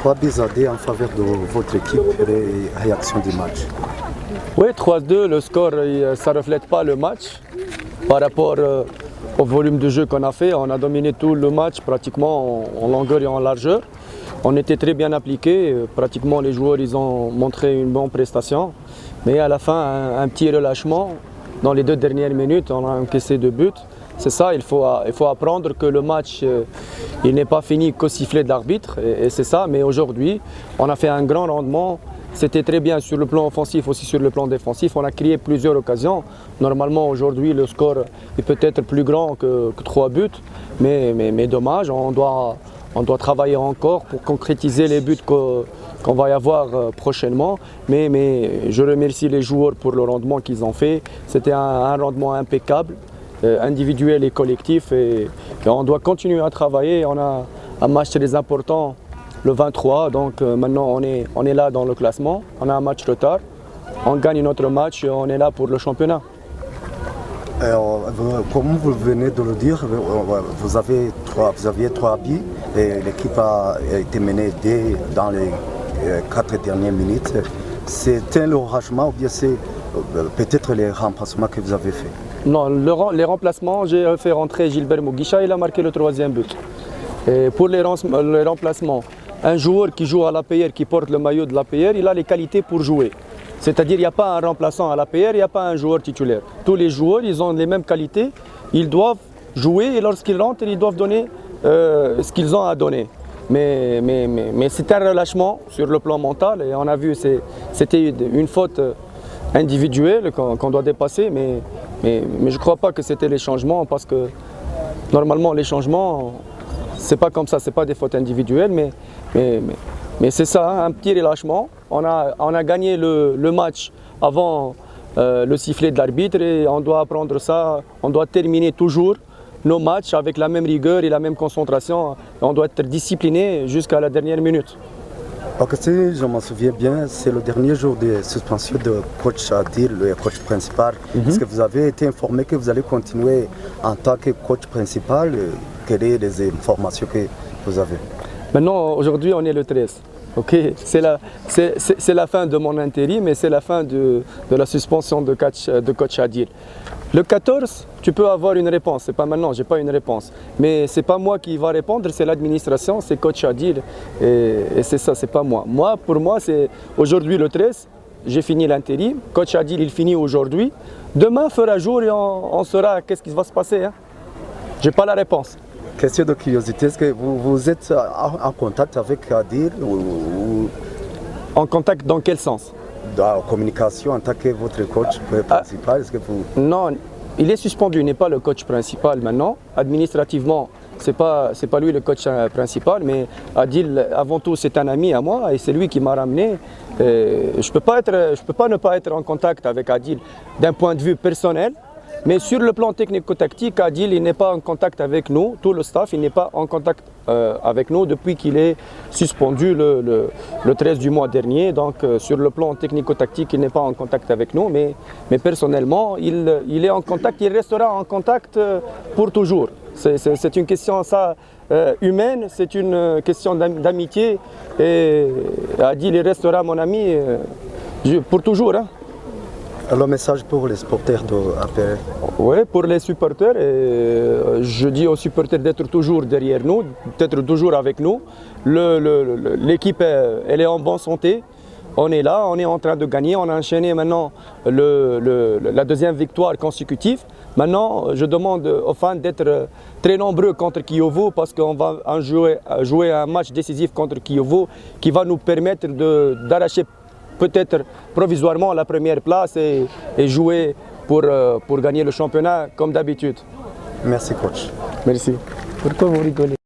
3-2 en faveur de votre équipe et les réactions du match. Oui, 3-2, le score, ça ne reflète pas le match par rapport au volume de jeu qu'on a fait. On a dominé tout le match pratiquement en longueur et en largeur. On était très bien appliqués, pratiquement les joueurs ils ont montré une bonne prestation. Mais à la fin, un petit relâchement. Dans les 2 dernières minutes, on a encaissé 2 buts. C'est ça, il faut apprendre que le match il n'est pas fini qu'au sifflet de l'arbitre. Et c'est ça, mais aujourd'hui, on a fait un grand rendement. C'était très bien sur le plan offensif, aussi sur le plan défensif. On a créé plusieurs occasions. Normalement, aujourd'hui, le score est peut-être plus grand que 3 buts. Mais dommage, on doit travailler encore pour concrétiser les buts qu'on va y avoir prochainement. Mais je remercie les joueurs pour le rendement qu'ils ont fait. C'était un rendement impeccable, individuel et collectif. Et on doit continuer à travailler. On a un match très important le 23, donc maintenant on est là dans le classement. On a un match retard. On gagne notre match et on est là pour le championnat. Comme vous venez de le dire, vous aviez 3 buts et l'équipe a été menée dans les 4 dernières minutes. C'était le rangement ou bien c'est peut-être les remplacements que vous avez fait? Non, les remplacements, j'ai fait rentrer Gilbert Mugisha, il a marqué le 3e but. Et pour les remplacements, un joueur qui joue à l'APR, qui porte le maillot de l'APR, il a les qualités pour jouer. C'est-à-dire qu'il n'y a pas un remplaçant à l'APR, il n'y a pas un joueur titulaire. Tous les joueurs, ils ont les mêmes qualités, ils doivent jouer et lorsqu'ils rentrent, ils doivent donner ce qu'ils ont à donner. Mais c'est un relâchement sur le plan mental et on a vu c'était une faute individuelle qu'on doit dépasser, mais je ne crois pas que c'était les changements parce que normalement les changements, c'est pas comme ça, c'est pas des fautes individuelles, mais c'est ça, hein, un petit relâchement. On a gagné le match avant le sifflet de l'arbitre et on doit apprendre ça, on doit terminer toujours nos matchs avec la même rigueur et la même concentration. On doit être discipliné jusqu'à la dernière minute. Parce que si je m'en souviens bien, c'est le dernier jour de suspension de coach Adil, le coach principal. Est-ce que vous avez été informé que vous allez continuer en tant que coach principal? Quelles sont les informations que vous avez? Maintenant, aujourd'hui, on est le 13. Okay. C'est la fin de mon intérim et c'est la fin de la suspension de coach Adil. Le 14, tu peux avoir une réponse. C'est pas maintenant, j'ai pas une réponse. Mais c'est pas moi qui va répondre, c'est l'administration, c'est coach Adil. Et c'est ça, c'est pas moi. Pour moi, c'est aujourd'hui le 13. J'ai fini l'intérim. Coach Adil, il finit aujourd'hui. Demain fera jour et on saura qu'est-ce qui va se passer. Hein. J'ai pas la réponse. Question de curiosité, est-ce que vous êtes en contact avec Adil ou... En contact dans quel sens? Dans la communication en tant que votre coach principal, est-ce que vous... Non, il est suspendu, il n'est pas le coach principal maintenant. Administrativement, c'est pas lui le coach principal, mais Adil, avant tout, c'est un ami à moi et c'est lui qui m'a ramené. Je peux pas ne pas être en contact avec Adil d'un point de vue personnel. Mais sur le plan technico-tactique, Adil il n'est pas en contact avec nous, tout le staff il n'est pas en contact avec nous depuis qu'il est suspendu le 13 du mois dernier. Donc sur le plan technico-tactique, il n'est pas en contact avec nous, mais personnellement, il est en contact, il restera en contact pour toujours. C'est une question humaine, c'est une question d'amitié et Adil il restera mon ami pour toujours. Hein. Le message pour les supporters de APR? Oui, pour les supporters, je dis aux supporters d'être toujours derrière nous, d'être toujours avec nous. L'équipe, elle est en bonne santé. On est là, on est en train de gagner. On a enchaîné maintenant la 2e victoire consécutive. Maintenant, je demande aux fans d'être très nombreux contre Kiyovo parce qu'on va jouer un match décisif contre Kiyovo qui va nous permettre d'arracher peut-être provisoirement la première place et jouer pour gagner le championnat comme d'habitude. Merci coach. Merci. Pourquoi vous rigolez?